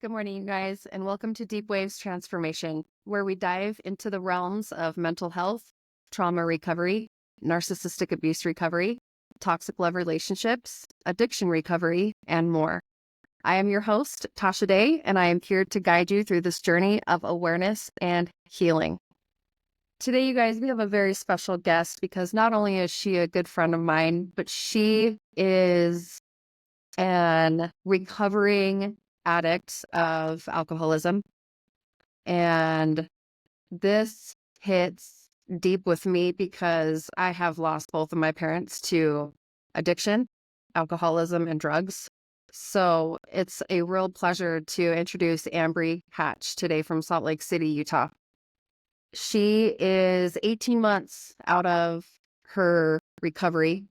Good morning, you guys, and welcome to Deep Waves Transformation, where we dive into the realms of mental health, trauma recovery, narcissistic abuse recovery, toxic love relationships, addiction recovery, and more. I am your host, Tasha Day, and I am here to guide you through this journey of awareness and healing. Today, you guys, we have a very special guest because not only is she a good friend of mine, but she is an recovering addict of alcoholism. And this hits deep with me because I have lost both of my parents to addiction, alcoholism, and drugs. So it's a real pleasure to introduce Ambree Hatch today from Salt Lake City, Utah. She is 18 months out of her recovery,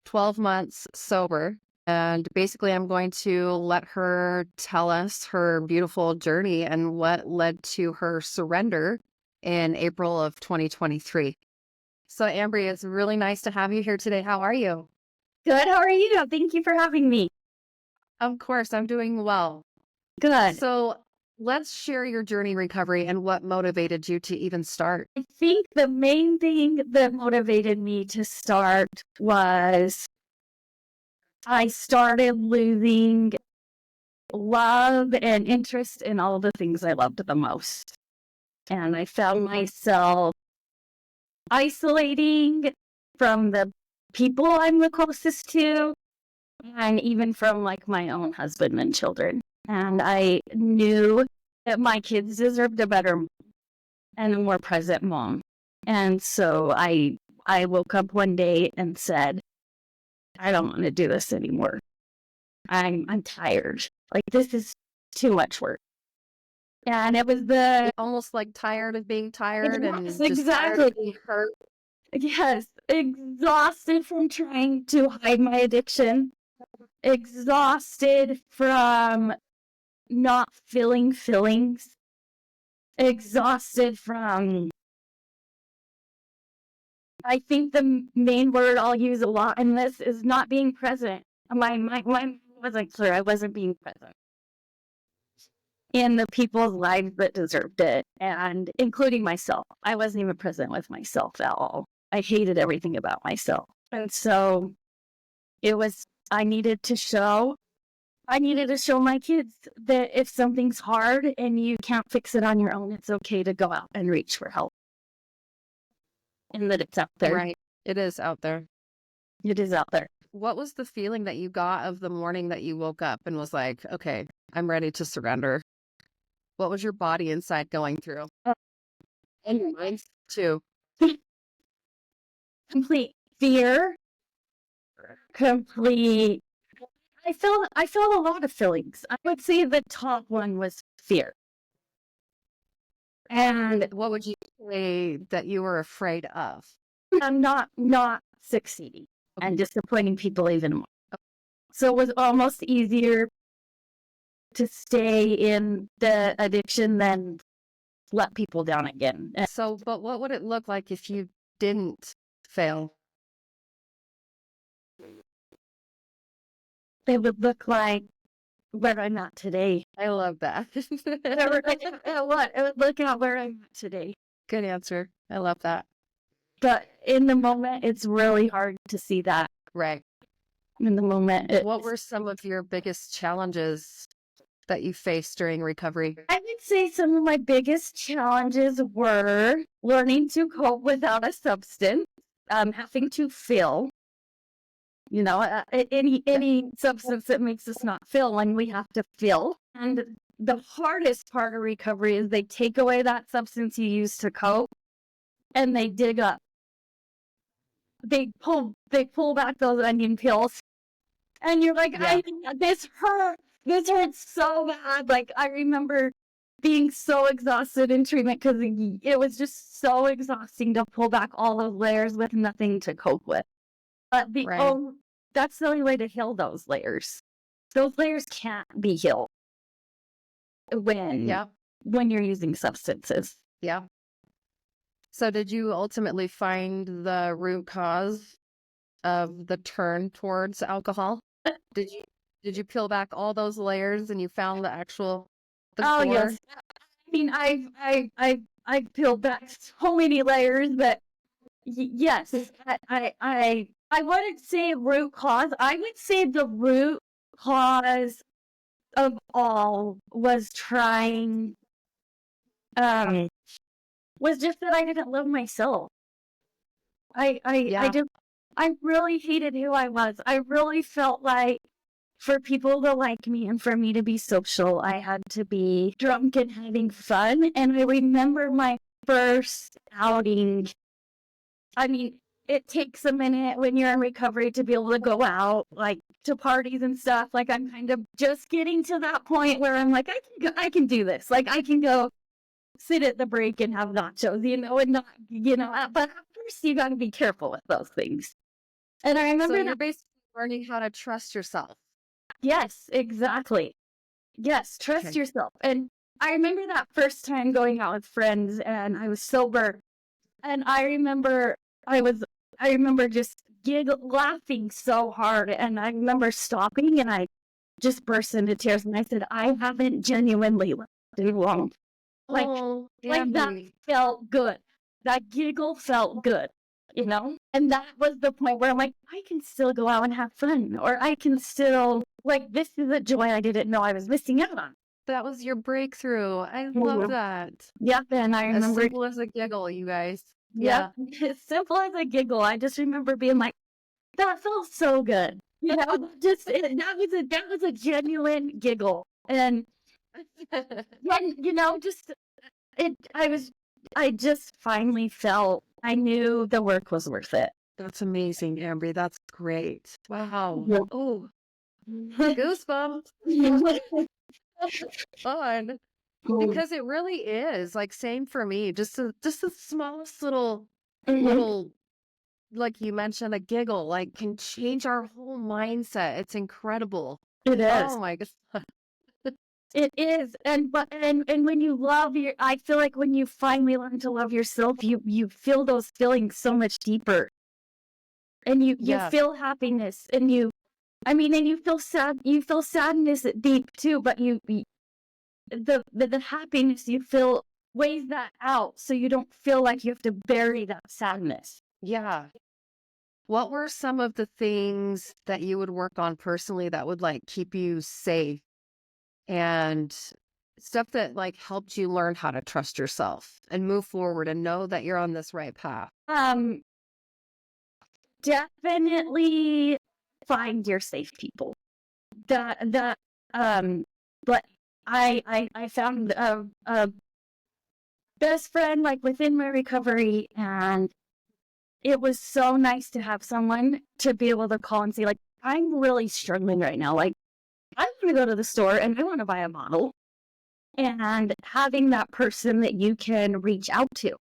12 months sober. And basically, I'm going to let her tell us her beautiful journey and what led to her surrender in April of 2023. So, Ambree, it's really nice to have you here today. How are you? Good. How are you? Thank you for having me. Of course, I'm doing well. Good. So, let's share your journey in recovery and what motivated you to even start. I think the main thing that motivated me to start was I started losing love and interest in all the things I loved the most. And I found myself isolating from the people I'm the closest to, and even from my own husband and children. And I knew that my kids deserved a better mom and a more present mom. And so I woke up one day and said, I don't want to do this anymore. I'm tired. This is too much work. And it was Almost like tired of being tired and Yes, just tired of being hurt. Yes, exhausted from trying to hide my addiction, exhausted from not feeling feelings, exhausted from, I think the main word I'll use a lot in this is not being present. My mind wasn't clear. I wasn't being present in the people's lives that deserved it, and including myself. I wasn't even present with myself at all. I hated everything about myself. And so I needed to show my kids that if something's hard and you can't fix it on your own, it's okay to go out and reach for help. And that it's out there. Right. It is out there. It is out there. What was the feeling that you got of the morning that you woke up and was like, okay, I'm ready to surrender? What was your body inside going through? And your mind too. Complete fear. Complete. I felt a lot of feelings. I would say the top one was fear. And What would you say that you were afraid of? I'm not succeeding and disappointing people even more. So it was almost easier to stay in the addiction than let people down again. So, but what would it look like if you didn't fail? It would look like where I'm at today. I love that. What? It would look at where I'm at today. Good answer. I love that. But in the moment, it's really hard to see that. Right. In the moment. What were some of your biggest challenges that you faced during recovery? I would say some of my biggest challenges were learning to cope without a substance, having to feel, any substance that makes us not feel when we have to feel. And the hardest part of recovery is they take away that substance you use to cope and they dig up. They pull back those onion peels and you're like, Yeah. this hurts so bad. I remember being so exhausted in treatment because it was just so exhausting to pull back all those layers with nothing to cope with. But that's the only way to heal those layers. Those layers can't be healed when you're using substances. Yeah. So did you ultimately find the root cause of the turn towards alcohol? Did you peel back all those layers and you found the actual the Oh, core? yes. I mean, I've peeled back so many layers, but yes, I wouldn't say root cause. I would say the root cause of all was um, was just that I didn't love myself. I Yeah. just, I really hated who I was. I really felt like for people to like me and for me to be social, I had to be drunk and having fun. And I remember my first outing. I mean, it takes a minute when you're in recovery to be able to go out, like to parties and stuff. Like I'm kind of just getting to that point where I'm like, I can do this. Like I can go sit at the break and have nachos, and not, but at first you got to be careful with those things. And I So remember you're that. basically learning how to trust yourself. Yes, exactly. Yes, trust Okay. yourself. And I remember that first time going out with friends and I was sober. And I was, I remember just laughing so hard. And I remember stopping and I just burst into tears. And I said, I haven't genuinely laughed too long. Like, Oh, like that Ambree. felt good. That giggle felt good. And that was the point where I'm like, I can still go out and have fun, or I can still, like, this is a joy I didn't know I was missing out on. That was your breakthrough. I love Mhm. that. Yep, and I As remember, simple as a giggle, you guys. yep, Yeah. as simple as a giggle. I just remember being like, that felt so good. That was a genuine giggle. And then, just I just finally felt I knew the work was worth it. That's amazing, Ambree. That's great. Wow. Yeah. Oh, goosebumps. Fun. Because it really is like same for me. Just the smallest Mhm. little like you mentioned, a giggle, like can change our whole mindset. It's incredible. It is. Oh my god. It is. And when you I feel like when you finally learn to love yourself, you feel those feelings so much deeper. And you Yeah. feel happiness and and you feel sadness deep too, but the happiness you feel weighs that out so you don't feel like you have to bury that sadness. Yeah. What were some of the things that you would work on personally that would like keep you safe and stuff that like helped you learn how to trust yourself and move forward and know that you're on this right path? Um, Definitely find your safe people. That but I found a best friend like within my recovery, and it was so nice to have someone to be able to call and say, like, I'm really struggling right now. Like, I'm gonna go to the store and I want to buy a bottle. And having that person that you can reach out to.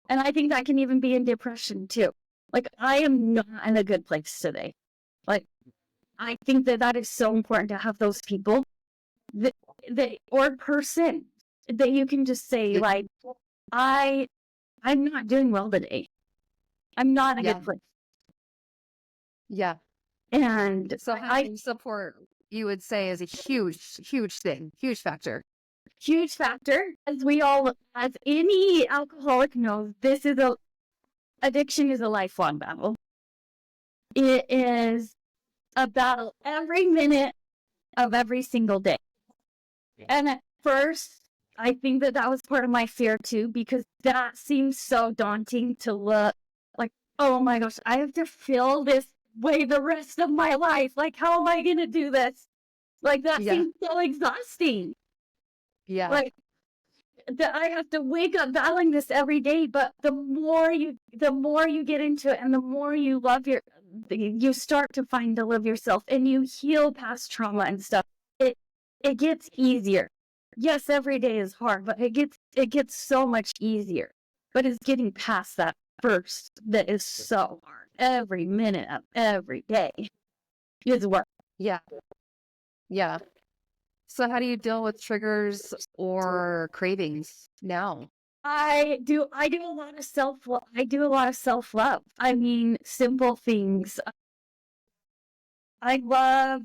And I think that can even be in depression too. Like, I am not in a good place today. Like, I think that is so important to have those people that or person that you can just say, like, I I'm not doing well today. I'm not in a Yeah. good place. Yeah. And So I having support, you would say, is a huge thing, huge factor. huge factor, as any alcoholic knows, addiction is a lifelong battle. It is a battle every minute of every single day. And at first, I think that was part of my fear too, because that seems so daunting to look like, oh my gosh, I have to feel this way the rest of my life. Like, how am I going to do this? Like, that Yeah. seems so exhausting. Yeah. Like, that I have to wake up battling this every day. But the more you get into it and the more you you start to find to love yourself and you heal past trauma and stuff, it gets easier. Yes, every day is hard, but it gets so much easier. But it's getting past that first that is so hard. Every minute of every day is work. Yeah. Yeah. So how do you deal with triggers or cravings now? I do a lot of self love. I mean, simple things. I love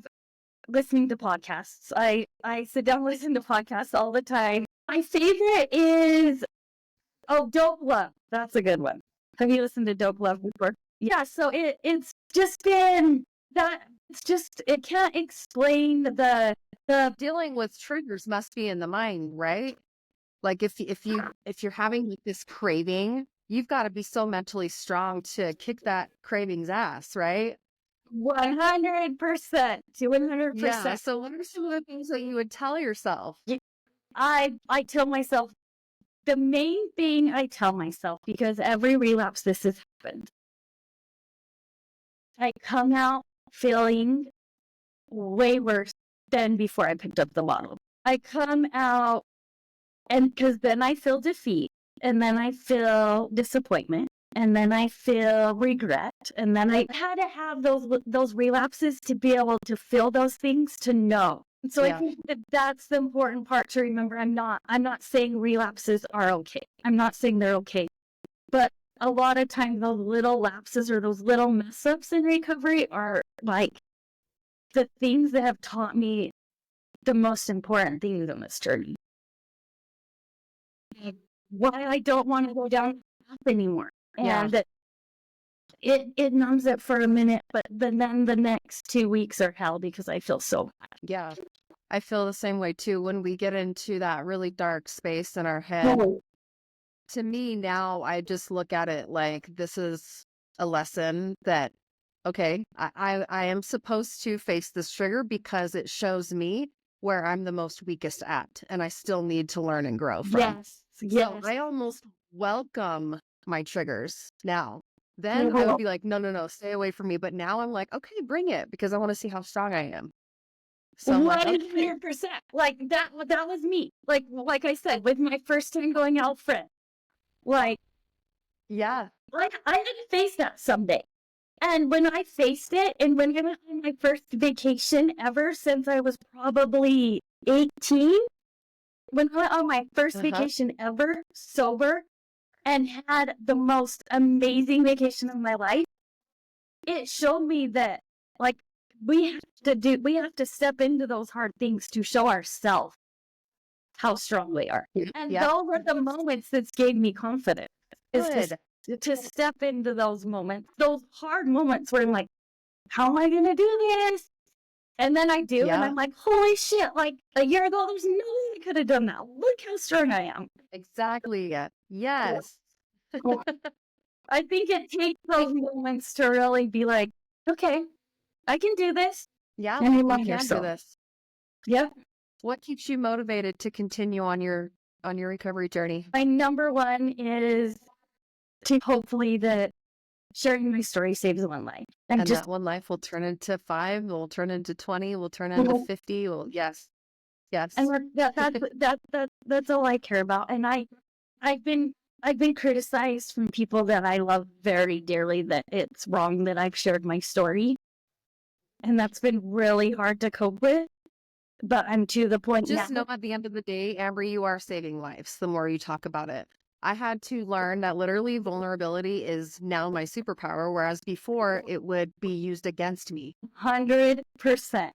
listening to podcasts. I sit down and listen to podcasts all the time. My favorite is Dope Love. That's a good one. Have you listened to Dope Love before? Yeah, so it's just been that it's just it can't explain the Dealing with triggers must be in the mind, right? Like if you're having like this craving, you've got to be so mentally strong to kick that craving's ass, right? 100% to Yeah. 100%. So what are some of the things that you would tell yourself? I tell myself the main thing I tell myself, because every relapse this has happened, I come out feeling way worse than before I picked up the bottle. I come out, and because then I feel defeat, and then I feel disappointment, and then I feel regret, and then I had to have those relapses to be able to feel those things, to know. So I think that that's the important part to remember. I'm not saying relapses are okay. I'm not saying they're okay, but a lot of times those little lapses or those little mess ups in recovery are like the things that have taught me the most important things in this journey. Why I don't want to go down that path anymore. And that it numbs it for a minute, but then the next 2 weeks are hell because I feel so bad. Yeah. I feel the same way too. When we get into that really dark space in our head, to me now, I just look at it like this is a lesson that, okay, I am supposed to face this trigger because it shows me where I'm the most weakest at, and I still need to learn and grow from. Yes. So I almost welcome my triggers now. Then I would be like, no, no, no, stay away from me. But now I'm like, okay, bring it because I want to see how strong I am. So I'm like, okay. 100%. Like that was me. Like I said, with my first time going out friend. Like Yeah. I had to face that someday. And when I faced it, and when I went on my first vacation ever since I was probably 18, when I went on my first vacation ever sober and had the most amazing vacation of my life, it showed me that like we have to step into those hard things to show ourselves how strong we are. And those are the moments that gave me confidence. Is to step into those moments, those hard moments where I'm like, how am I going to do this? And then I do, and I'm like, holy shit, like a year ago, there's no way I could have done that. Look how strong I am. Exactly. Yes. I think it takes those moments to really be like, okay, I can do this. Yeah, and you can do this. Yeah. What keeps you motivated to continue on your recovery journey? My number one is to hopefully that sharing my story saves one life. And that one life will turn into 5, will turn into 20, will turn into 50. Well, yes. And that's all I care about. And I've been criticized from people that I love very dearly that it's wrong that I've shared my story. And that's been really hard to cope with. But I'm to the point just now. Know at the end of the day, Ambree, you are saving lives the more you talk about it. I had to learn that literally vulnerability is now my superpower, whereas before it would be used against me. 100%. 100%.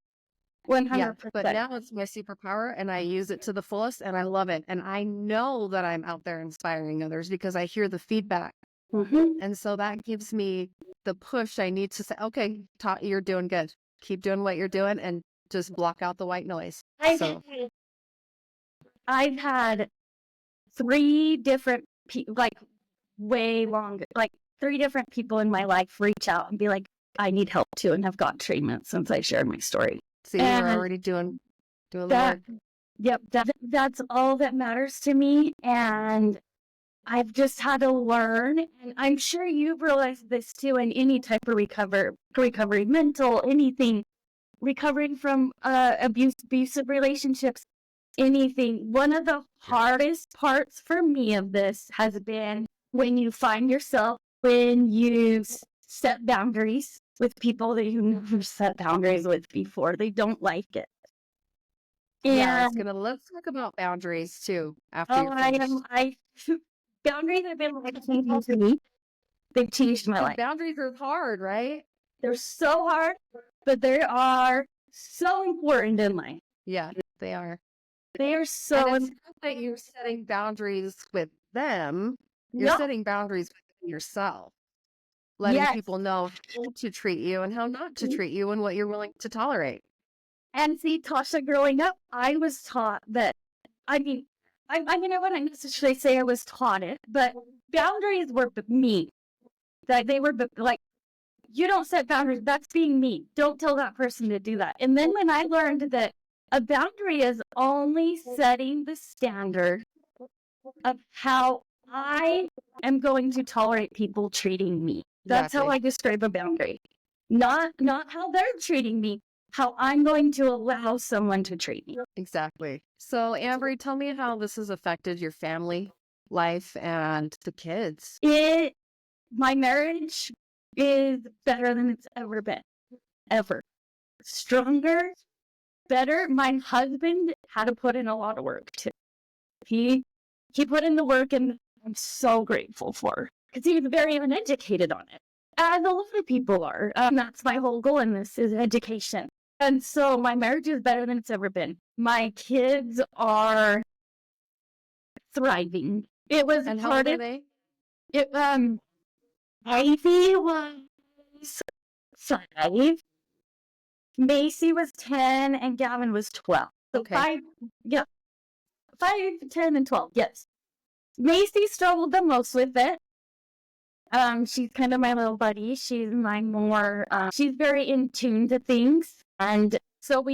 Yeah, but now it's my superpower and I use it to the fullest and I love it. And I know that I'm out there inspiring others because I hear the feedback. And so that gives me the push I need to say, okay, you're doing good. Keep doing what you're doing and just block out the white noise. I've had 3 different people, like way longer, like 3 different people in my life reach out and be like, I need help too, and have got treatment since I shared my story. See, you're already doing the work. Yep, that's all that matters to me, and I've just had to learn, and I'm sure you've realized this too in any type of recovery, mental, anything, recovering from abusive relationships, anything. One of the hardest parts for me of this has been when you find yourself, when you set boundaries with people that you never set boundaries with before. They don't like it. Yeah, let's talk about boundaries too after you're finished. Boundaries have been like changing to me. They've changed my life. Boundaries are hard, right? They're so hard, but they are so important in life. Yeah, they are. They are And so it's not that you're setting boundaries with them. You're no. setting boundaries with yourself, letting Yes. people know how to treat you and how not to treat you and what you're willing to tolerate. And see, Tasha, growing up, I was taught that, I mean, I wouldn't necessarily say I was taught it, but boundaries were me. That they were like, you don't set boundaries. That's being me. Don't tell that person to do that. And then when I learned that a boundary is only setting the standard of how I am going to tolerate people treating me. That's how Exactly. I describe a boundary. Not how they're treating me, how I'm going to allow someone to treat me. Exactly. So, Amber, tell me how this has affected your family life and the kids. My marriage is better than it's ever been. Ever. Stronger, better. My husband had to put in a lot of work too. He put in the work, and I'm so grateful for, because he was very uneducated on it, as a lot of people are. That's my whole goal in this, is education. And so my marriage is better than it's ever been. My kids are thriving. It was And how old hard. are they? Ivy was 5, Macy was 10, and Gavin was 12. So Okay. 5, yeah, 5, 10, and 12. Yes. Macy struggled the most with it. She's kind of my little buddy. She's my more, she's very in tune to things. And so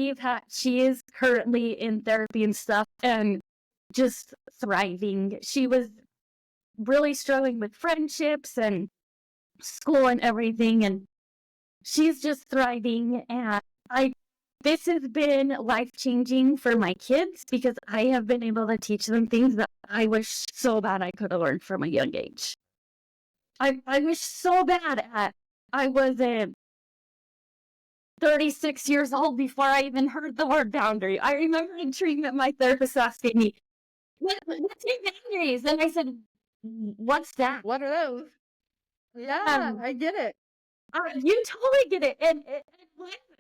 she is currently in therapy and stuff and just thriving. She was really struggling with friendships and school and everything. And she's just thriving. And this has been life-changing for my kids, because I have been able to teach them things that I wish so bad I could have learned from a young age. I wish so bad at. I was 36 years old before I even heard the word boundary. I remember in treatment, my therapist asking me, what's your boundaries? And I said, what's that? What are those? Yeah, I get it. You totally get it.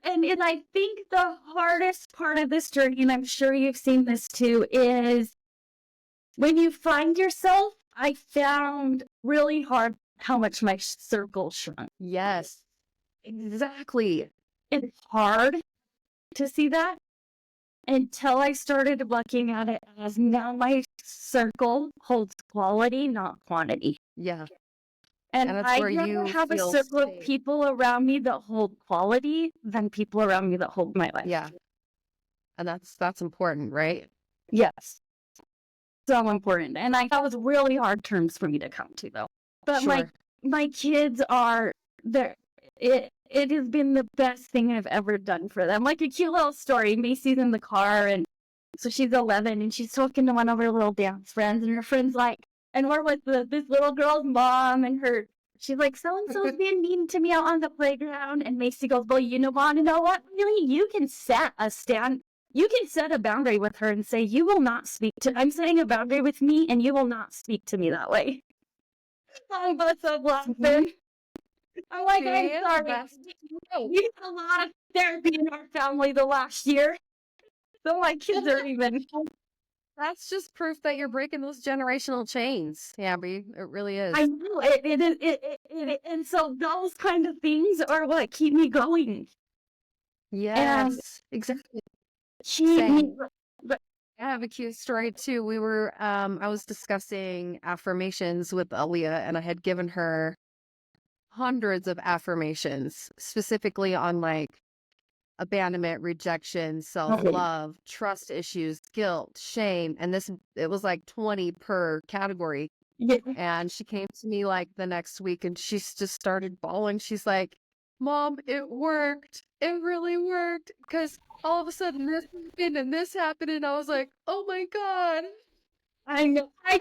And I think the hardest part of this journey, and I'm sure you've seen this too, is when you find yourself. I found really hard how much my circle shrunk. Yes, exactly. It's hard to see that until I started looking at it as, now my circle holds quality, not quantity. Yeah. And And that's I'd where rather you have a feel circle of safe. people around me that hold quality than people around me that hold my life. Yeah. And that's important, right? Yes. So important. And that was really hard terms for me to come to, though. But Sure. my kids are there. It has been the best thing I've ever done for them. Like a cute little story. Macy's in the car, and so she's 11, and she's talking to one of her little dance friends, and her friend's like, and we're with this little girl's mom, and she's like, so-and-so's being mean to me out on the playground. And Macy goes, well, you want to know what? Really, you can set a boundary with her and say, you will not speak to, I'm setting a boundary with me, and you will not speak to me that way. I bust up laughing. I'm like, I'm sorry. We had a lot of therapy in our family the last year. So my kids are even. That's just proof that you're breaking those generational chains, Ambree. It really is. I know it, and so those kind of things are what keep me going. Yes, exactly. Keep me. I have a cute story too. I was discussing affirmations with Aaliyah, and I had given her hundreds of affirmations, specifically on like abandonment, rejection, self-love, trust issues, guilt, shame. And it was like 20 per category. Yeah. And she came to me like the next week, and she just started bawling. She's like, Mom, it worked. It really worked. Because all of a sudden this happened and this happened. And I was like, oh my God. I know. I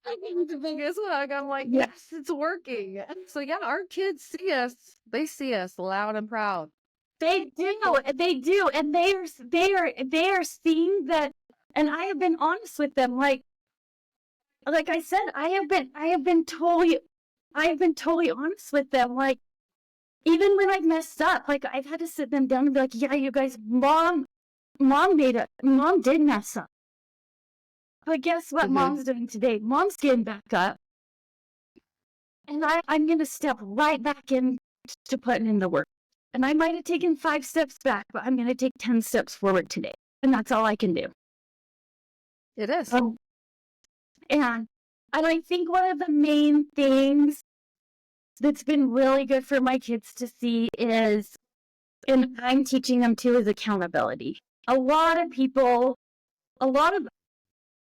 gave the biggest hug. I'm like, yes, it's working. So yeah, our kids see us. They see us loud and proud. They do, and they are seeing that. And I have been honest with them, like I said, I have been totally honest with them. Like, even when I've messed up, like I've had to sit them down and be like, yeah, you guys, mom did mess up. But guess what mom's doing today? Mom's getting back up. And I'm going to step right back in to putting in the work. And I might have taken 5 steps back, but I'm going to take 10 steps forward today. And that's all I can do. It is. And I think one of the main things that's been really good for my kids to see is, and I'm teaching them too, is accountability. A lot of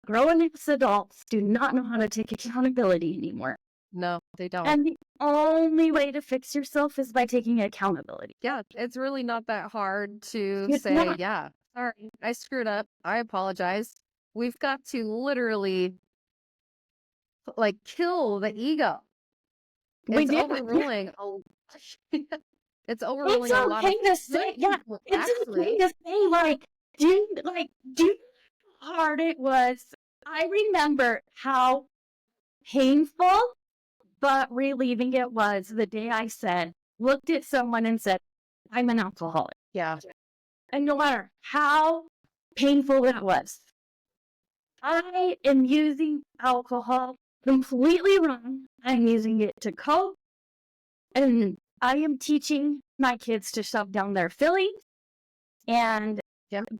grown-up adults do not know how to take accountability anymore. No, they don't. And the only way to fix yourself is by taking accountability. Yeah, it's really not that hard to It's say, not. yeah, sorry, I screwed up. I apologize. We've got to literally like kill the ego. We It's do. overruling. It's overruling It's a lot of okay to say, yeah. people, It's okay actually. to say, like, do you know how hard it was? I remember how painful but relieving it was the day I looked at someone and said, I'm an alcoholic. Yeah. And no matter how painful that was, I am using alcohol completely wrong. I'm using it to cope. And I am teaching my kids to shove down their feelings. And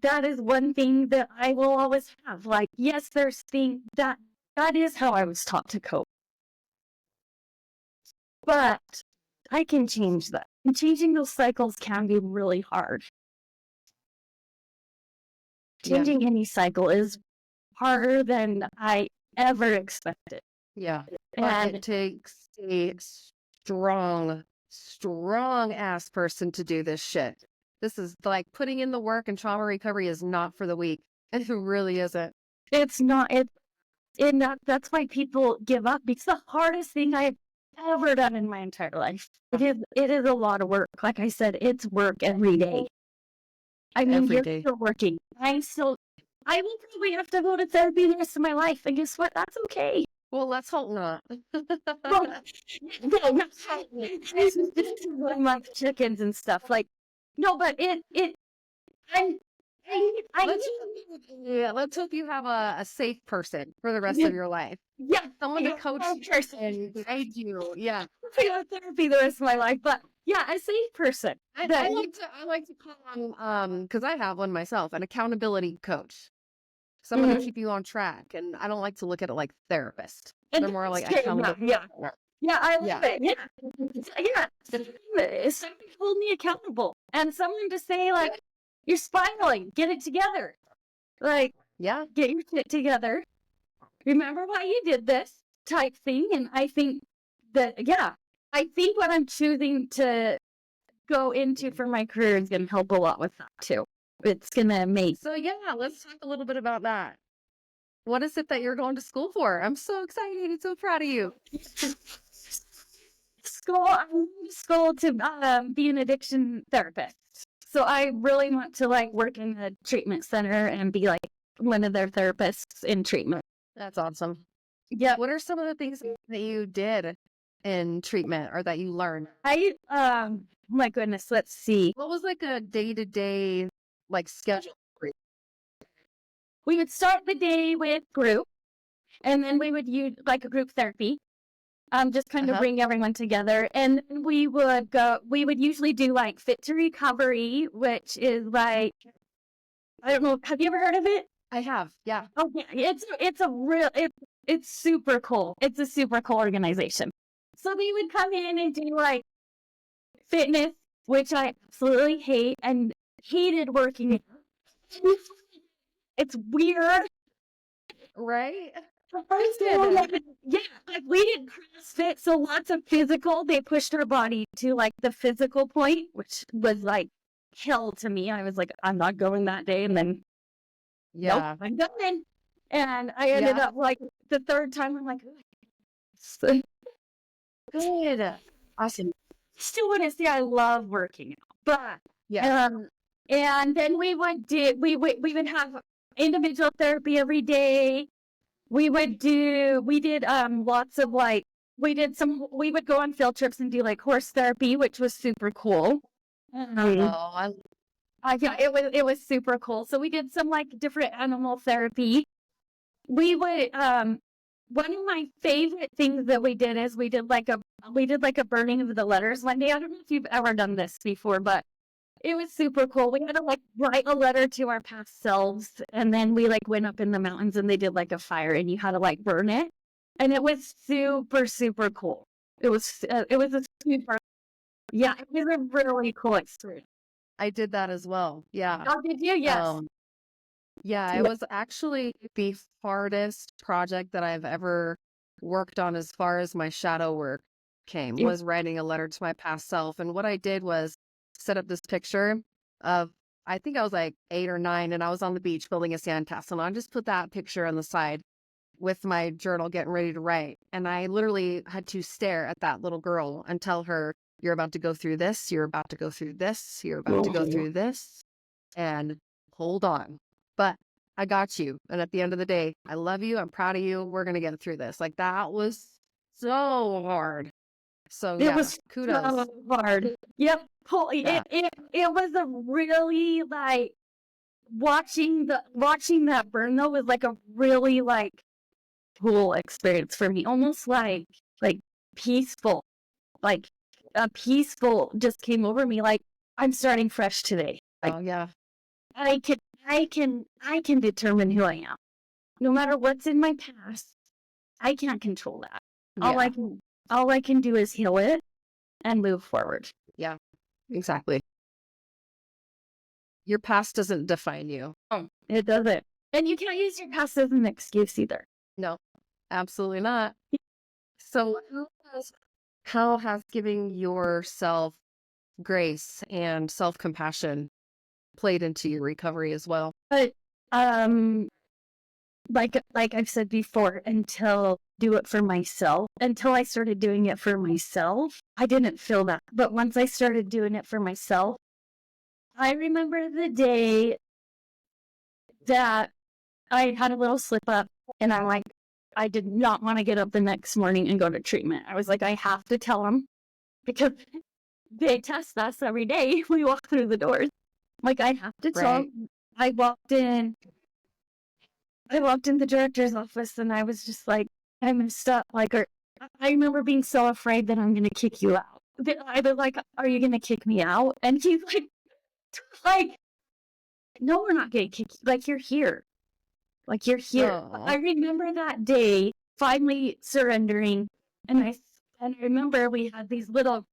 that is one thing that I will always have. Like, yes, there's things that is how I was taught to cope. But I can change that. And changing those cycles can be really hard. Changing any cycle is harder than I ever expected. Yeah. And But it takes a strong ass person to do this shit. This is like putting in the work, and trauma recovery is not for the weak. It really isn't. it's not, that's why people give up, because the hardest thing I've ever done in my entire life. It is a lot of work. Like I said, it's work every day. I mean, Every you're day. still working. I will probably have to go to therapy the rest of my life. And guess what? That's okay. Well, let's hope not. Well, no, not this is like chickens and stuff. Like, no, but let's hope you have a safe person for the rest of your life. Yeah, Someone to coach and guide you. Yeah. I go to therapy the rest of my life, but yeah, a safe person. I like to call them, because I have one myself, an accountability coach. Someone to keep you on track. And I don't like to look at it like therapist. They're more like accountability. Yeah, I love it. Yeah. Somebody hold me accountable, and someone to say, like, you're spiraling, get it together. Like, Yeah. get your shit together. Remember why you did this type thing. And I think that, I think what I'm choosing to go into for my career is going to help a lot with that too. It's going to make. So yeah, let's talk a little bit about that. What is it that you're going to school for? I'm so excited and so proud of you. I'm going to school to be an addiction therapist. So I really want to like work in a treatment center and be like one of their therapists in treatment. That's awesome. Yeah. What are some of the things that you did in treatment or that you learned? My goodness, let's see. What was like a day-to-day like schedule for you? We would start the day with group, and then we would use like a group therapy. Just kind of bring everyone together. And we would usually do like Fit to Recovery, which is like, I don't know, have you ever heard of it? I have, yeah. Oh yeah, it's super cool. It's a super cool organization. So we would come in and do like fitness, which I absolutely hate and hated working in. It's weird. Right? Yeah, like we did CrossFit, so lots of physical. They pushed our body to like the physical point, which was like hell to me. I was like, I'm not going that day, and then nope, I'm going. And I ended up like the third time. I'm like, good, awesome. Still want to say I love working out, but and then we would have individual therapy every day. We did lots of like we would go on field trips and do like horse therapy, which was super cool. Oh, Yeah, it was super cool. So we did some like different animal therapy. We would one of my favorite things that we did is we did like a burning of the letters one day. I don't know if you've ever done this before, but it was super cool. We had to like write a letter to our past selves, and then we like went up in the mountains and they did like a fire and you had to like burn it. And it was super, super cool. It was a super, yeah, it was a really cool experience. I did that as well. Yeah. Oh, did you? Yes. Yeah, it was actually the hardest project that I've ever worked on as far as my shadow work came, Yeah. was writing a letter to my past self. And what I did was set up this picture of, I think I was like 8 or 9, and I was on the beach building a sandcastle. And I just put that picture on the side with my journal getting ready to write. And I literally had to stare at that little girl and tell her, you're about to go through this, you're about to go through this, you're about to go through this, and hold on. But I got you. And at the end of the day, I love you. I'm proud of you. We're going to get through this. Like, that was so hard. So It yeah, was kudos. so hard. Yep. Yeah. It was a really like watching that burn though was like a really like cool experience for me. Almost like peaceful. Like a peaceful just came over me. Like I'm starting fresh today. Like Oh yeah. I can determine who I am. No matter what's in my past, I can't control that. Yeah. All I can do is heal it and move forward. Yeah. Exactly. Your past doesn't define you. It doesn't. And you can't use your past as an excuse either. No, absolutely not. So how has giving yourself grace and self-compassion played into your recovery as well? But like I've said before, until I started doing it for myself, I didn't feel that. But once I started doing it for myself, I remember the day that I had a little slip up and I did not want to get up the next morning and go to treatment. I was like, I have to tell them because they test us every day. We walk through the doors. Like, I have to tell them. I walked in the director's office and I was just like, I messed up. Like, I remember being so afraid that I'm going to kick you out. I was like, are you going to kick me out? And he's like, no, we're not going to kick you. Like, you're here. Like, you're here. Oh. I remember that day finally surrendering. And I remember we had these little,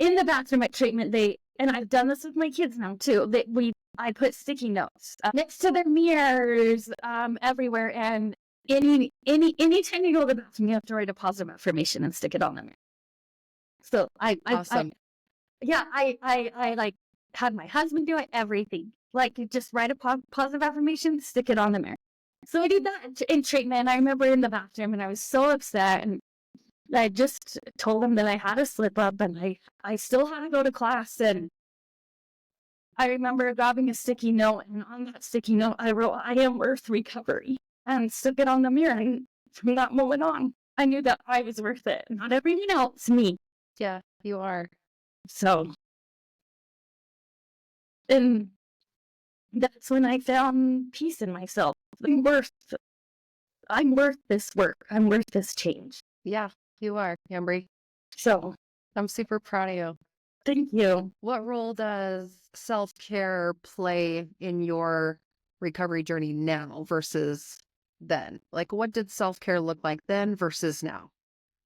in the bathroom at treatment, and I've done this with my kids now too, I put sticky notes next to their mirrors, everywhere. And anytime you go to the bathroom, you have to write a positive affirmation and stick it on the mirror. So Awesome. I like had my husband do it, everything. Like, you just write a positive affirmation, stick it on the mirror. So I did that in treatment. I remember in the bathroom and I was so upset, and I just told him that I had a slip up and I still had to go to class. And I remember grabbing a sticky note, and on that sticky note, I wrote, I am worth recovery, and stuck it on the mirror. And from that moment on, I knew that I was worth it. Not everyone else, me. Yeah, you are. So, and that's when I found peace in myself. I'm worth this work. I'm worth this change. Yeah, you are, Ambree. So, I'm super proud of you. thank you. What role does self-care play in your recovery journey now versus then? Like, what did self-care look like then versus now?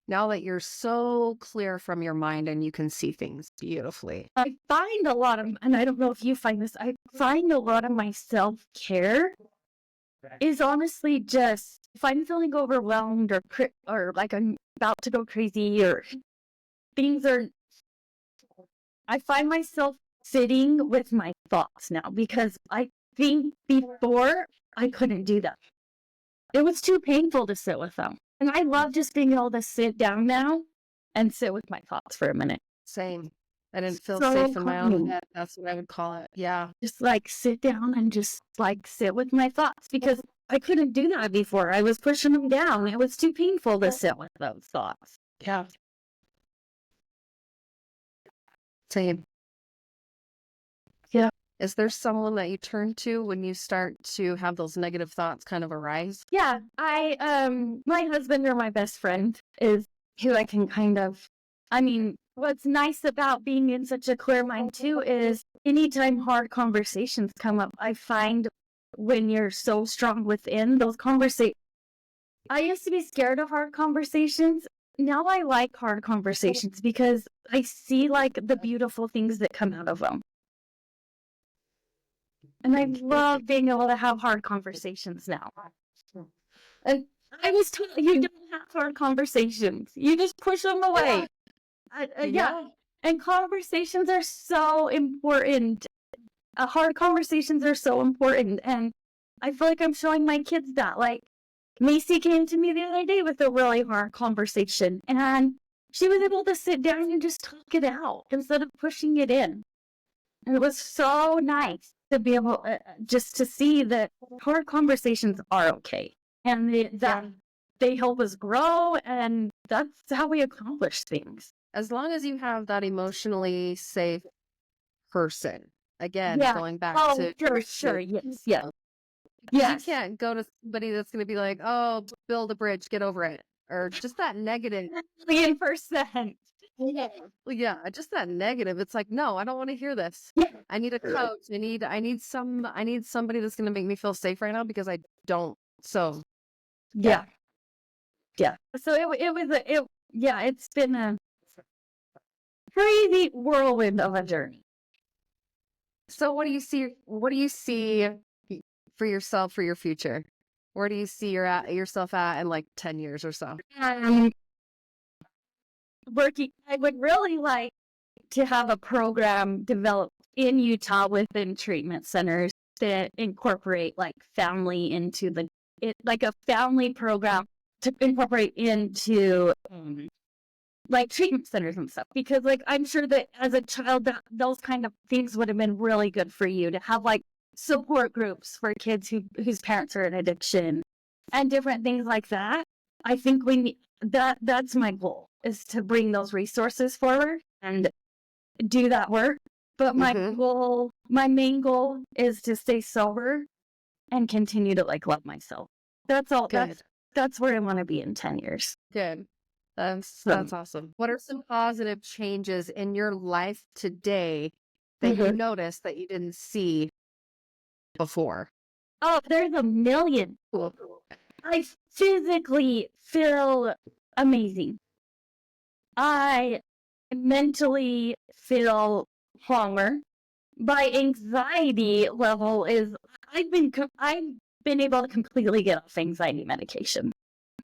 Now that you're so clear from your mind and you can see things beautifully. I find a lot of, and I don't know if you find this, I find a lot of my self-care is honestly just, if I'm feeling overwhelmed or like I'm about to go crazy or I find myself sitting with my thoughts now, because I think before I couldn't do that. It was too painful to sit with them. And I love just being able to sit down now and sit with my thoughts for a minute. Same. I didn't feel So safe in my own calming. head. That's what I would call it. Yeah. Just like sit down and just like sit with my thoughts, because I couldn't do that before. I was pushing them down. It was too painful to sit with those thoughts. Yeah. Same. Yeah. Is there someone that you turn to when you start to have those negative thoughts kind of arise? Yeah. My husband or my best friend is who I can kind of, I mean, what's nice about being in such a clear mind too is anytime hard conversations come up, I find when you're so strong within those conversations, I used to be scared of hard conversations. Now I like hard conversations because I see like the beautiful things that come out of them. And I love being able to have hard conversations now. And I was told you don't have hard conversations. You just push them away. Yeah. And conversations are so important. Hard conversations are so important. And I feel like I'm showing my kids that. Like, Macy came to me the other day with a really hard conversation, and she was able to sit down and just talk it out instead of pushing it in. And it was so nice to be able just to see that hard conversations are okay, and they help us grow, and that's how we accomplish things. As long as you have that emotionally safe person. Again, Yeah. going back Oh, to sure. Yes. Yeah. you Yes. can't go to somebody that's going to be like, "Oh, build a bridge, get over it," or just that negative. 1,000,000%. Well, yeah, just that negative. It's like, no, I don't want to hear this. Yeah. I need a coach. I need somebody that's going to make me feel safe right now because I don't. So Yeah. Yeah. So it's been a crazy whirlwind of a journey. So what do you see? What do you see for yourself for your future? Where do you see yourself at in like 10 years or so? I would really like to have a program developed in Utah within treatment centers that incorporate like family into like a family program to incorporate into like treatment centers and stuff, because like I'm sure that as a child those kind of things would have been really good for you to have, like support groups for kids whose parents are in addiction and different things like that. I think we need that's my goal, is to bring those resources forward and do that work. But my main goal is to stay sober and continue to like love myself. That's all. Good. That's where I want to be in 10 years. Good. That's awesome. What are some positive changes in your life today that you noticed that you didn't see before? Oh, there's a million. I physically feel amazing. I mentally feel calmer. My anxiety level is, I've been able to completely get off anxiety medication.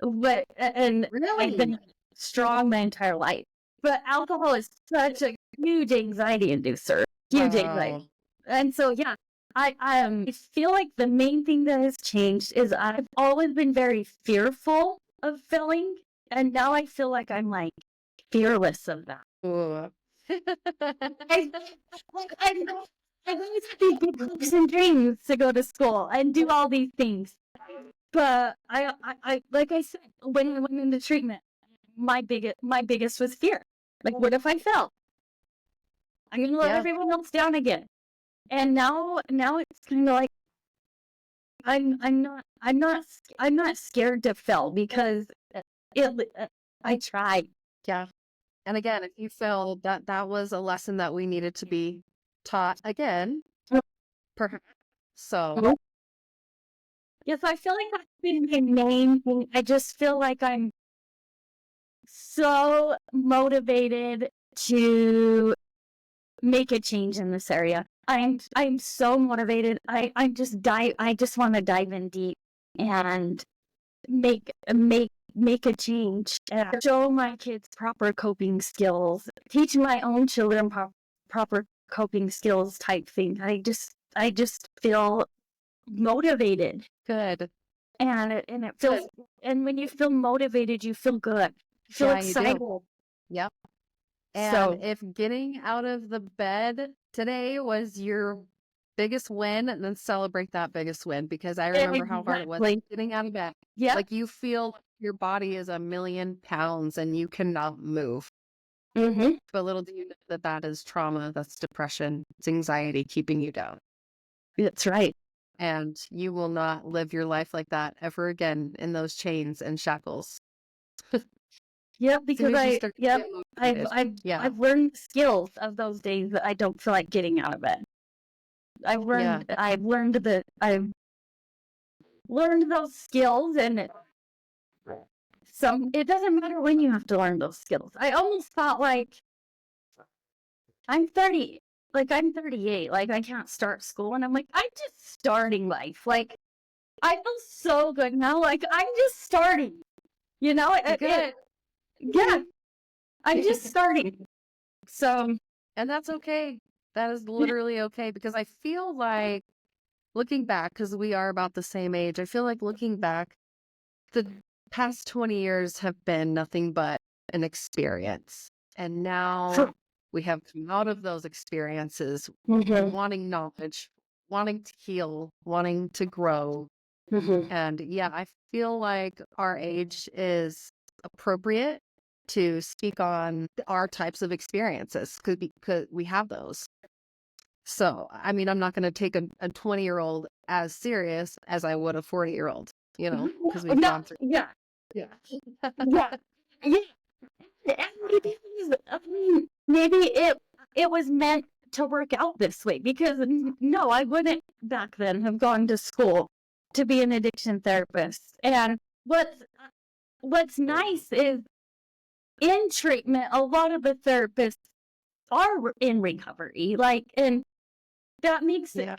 And Really? I've been strong my entire life. But alcohol is such a huge anxiety inducer. Huge anxiety. And so, yeah, I feel like the main thing that has changed is I've always been very fearful of failing. And now I feel like I'm like fearless of that. I always had these big hopes and dreams to go to school and do all these things. But I like I said, when I went into treatment, my biggest was fear. Like, what if I fail? I'm gonna let everyone else down again. And now it's kind of like I'm not scared to fail because I tried. Yeah. And again, if you failed, that was a lesson that we needed to be taught again. Perhaps. So yes, I feel like that's been my main thing. I just feel like I'm so motivated to make a change in this area. I'm so motivated. I just want to dive in deep and make a change and show my kids proper coping skills, teach my own children proper coping skills type thing. I just feel motivated. good. And it feels, and when you feel motivated, you feel good. You feel excited. You do. Yep. And So if getting out of the bed today was your biggest win, then celebrate that biggest win, because I remember how hard it was getting out of bed. Yeah. Like you feel your body is 1,000,000 pounds and you cannot move. Mm-hmm. But little do you know that that is trauma, that's depression, it's anxiety keeping you down. That's right. And you will not live your life like that ever again in those chains and shackles. Yep, As soon because as you start to yep, get motivated. Yeah. I've learned skills of those days that I don't feel like getting out of bed. Yeah. I've learned those skills, and it doesn't matter when you have to learn those skills. I almost thought like I'm 30, like I'm 38, like I can't start school, and I'm like, I'm just starting life. Like I feel so good now, like I'm just starting. You know, Good. yeah, I'm just starting. So And that's okay. That is literally okay because I feel like looking back, because we are about the same age, I feel like looking back, the past 20 years have been nothing but an experience. And now we have come out of those experiences Mhm. wanting knowledge, wanting to heal, wanting to grow. Mhm. And yeah, I feel like our age is appropriate to speak on our types of experiences because we have those. So, I mean, I'm not going to take a 20-year-old as serious as I would a 40-year-old, because we've No, gone through. yeah, Yeah. yeah, yeah. And maybe it was meant to work out this way because no, I wouldn't back then have gone to school to be an addiction therapist. And what's nice is in treatment, a lot of the therapists are in recovery, like, and that makes Yeah.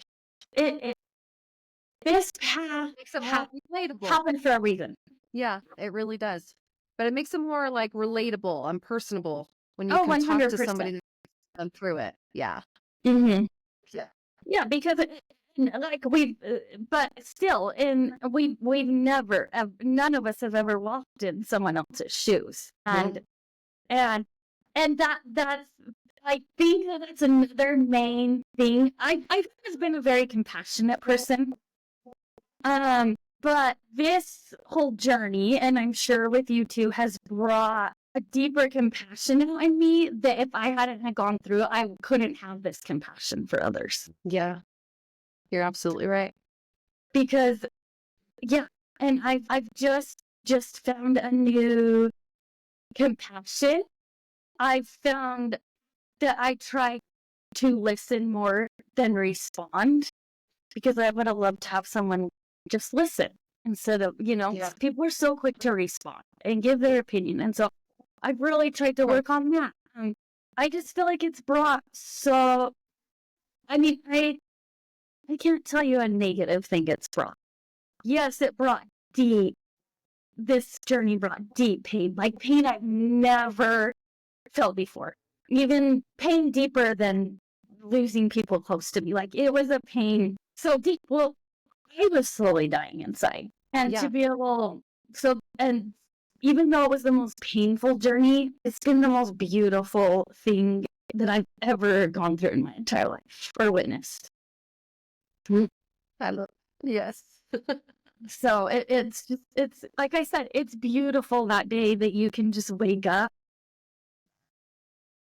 it this path Makes it more relatable. happened for a reason. Yeah, it really does. But it makes it more like relatable and personable when you Oh, can talk to 100%. somebody that's gone through it. Yeah. Mm-hmm. Yeah. Yeah, because like but still, we've never, none of us have ever walked in someone else's shoes, Mhm. and that's, I think that's another main thing. I've always been a very compassionate person, but this whole journey, and I'm sure with you too, has brought a deeper compassion out in me that if I hadn't had gone through it, I couldn't have this compassion for others. Yeah. You're absolutely right. Because yeah, and I've just found a new compassion. I've found that I try to listen more than respond because I would have loved to have someone just listen instead of, Yeah. people are so quick to respond and give their opinion. And so I've really tried to work on that. I just feel like it's brought so, I mean, I can't tell you a negative thing it's brought. Yes, it brought this journey brought deep pain, like pain I've never felt before. Even pain deeper than losing people close to me. Like it was a pain so deep. Well, I was slowly dying inside. And Yeah. to be able, and even though it was the most painful journey, it's been the most beautiful thing that I've ever gone through in my entire life or witnessed. I love. Yes. So it's like I said, it's beautiful that day that you can just wake up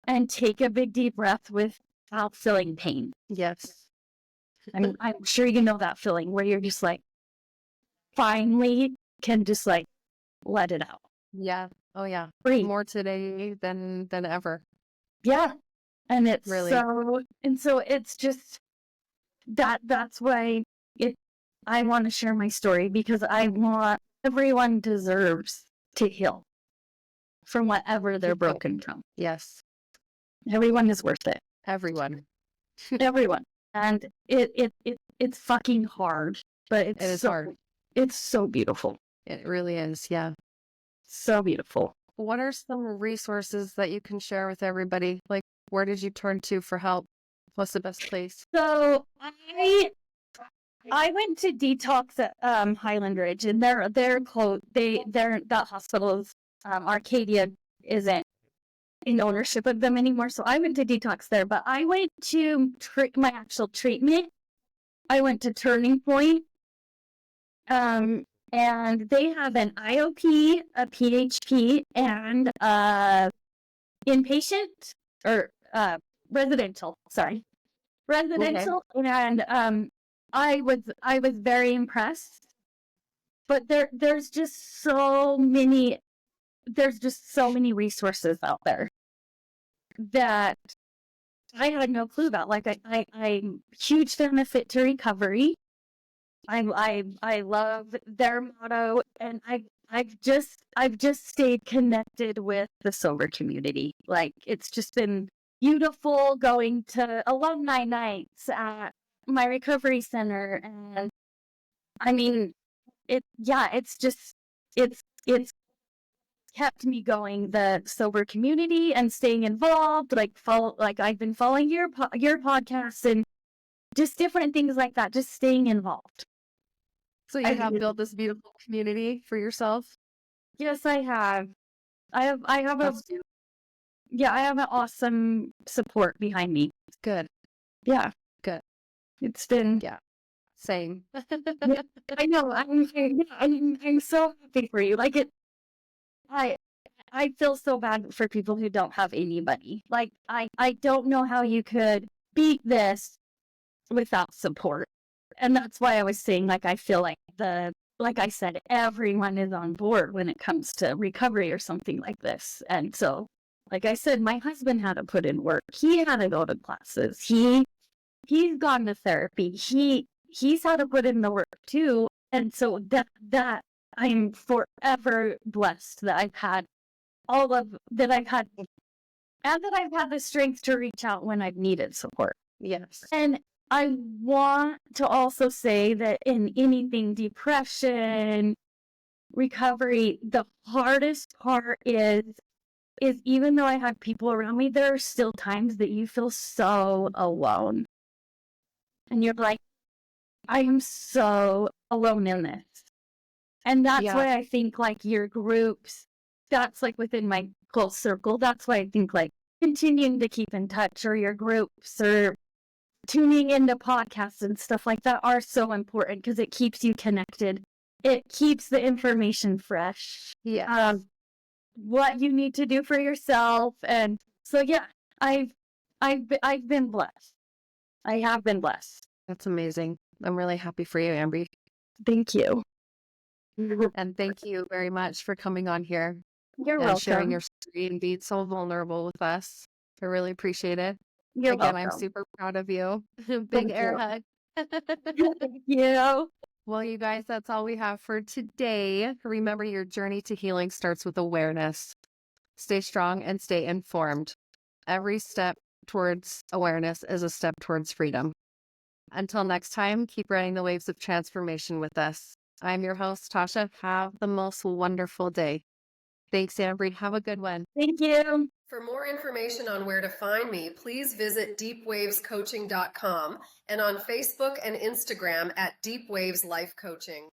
and take a big deep breath without feeling pain. Yes. I'm sure you know that feeling where you're just like finally can just like let it out. Yeah. Oh yeah. Breathe. More today than ever. Yeah. And it's Really. so it's just that's why I want to share my story because I want everyone deserves to heal from whatever they're broken from. Yes. Everyone is worth it. Everyone. Everyone. And it's fucking hard, but It is hard. it's so beautiful. It really is. Yeah. So beautiful. What are some resources that you can share with everybody? Like, where did you turn to for help? What's the best place? So I went to detox at Highland Ridge, and they're closed. That hospital's Arcadia isn't in ownership of them anymore. So I went to detox there, but I went to my actual treatment. I went to Turning Point. and they have an IOP, a PHP, and inpatient or residential. Sorry, residential. Okay. And I was very impressed. But there's just so many resources out there that I had no clue about. Like I'm a huge fan of Fit to Recovery. I love their motto, and I've just stayed connected with the sober community. Like, it's just been beautiful going to alumni nights at my recovery center, and I mean, it's kept me going, the sober community and staying involved. Like I've been following your podcast and just different things like that. Just staying involved. So you have built this beautiful community for yourself? Yes, I have. I have I have an awesome support behind me. Good. Yeah. Good. It's been same. Yeah, I know. I'm so happy for you. Like, I feel so bad for people who don't have anybody. Like, I don't know how you could beat this without support. And that's why I was saying, like, I feel like I said, everyone is on board when it comes to recovery or something like this. And so, like I said, my husband had to put in work. He had to go to classes. He's gone to therapy. He's had to put in the work too. And so that I'm forever blessed that I've had and that I've had the strength to reach out when I've needed support. Yes. And I want to also say that in anything, depression, recovery, the hardest part is even though I have people around me, there are still times that you feel so alone. And you're like, I am so alone in this. And that's why I think, like, your groups, that's like within my close circle. That's why I think, like, continuing to keep in touch, or your groups, or tuning into podcasts and stuff like that are so important, because it keeps you connected. It keeps the information fresh. Yeah. What you need to do for yourself. And so, yeah, I've been blessed. I have been blessed. That's amazing. I'm really happy for you, Ambree. Thank you. And thank you very much for coming on here. You're welcome. Sharing your story and being so vulnerable with us. I really appreciate it. You're welcome. I'm super proud of you. Big Thank air you. hug. Thank you. Well, you guys, that's all we have for today. Remember, your journey to healing starts with awareness. Stay strong and stay informed. Every step towards awareness is a step towards freedom. Until next time, keep riding the waves of transformation with us. I'm your host, Tasha. Have the most wonderful day. Thanks, Ambree. Have a good one. Thank you. For more information on where to find me, please visit deepwavescoaching.com and on Facebook and Instagram at Deep Waves Life Coaching.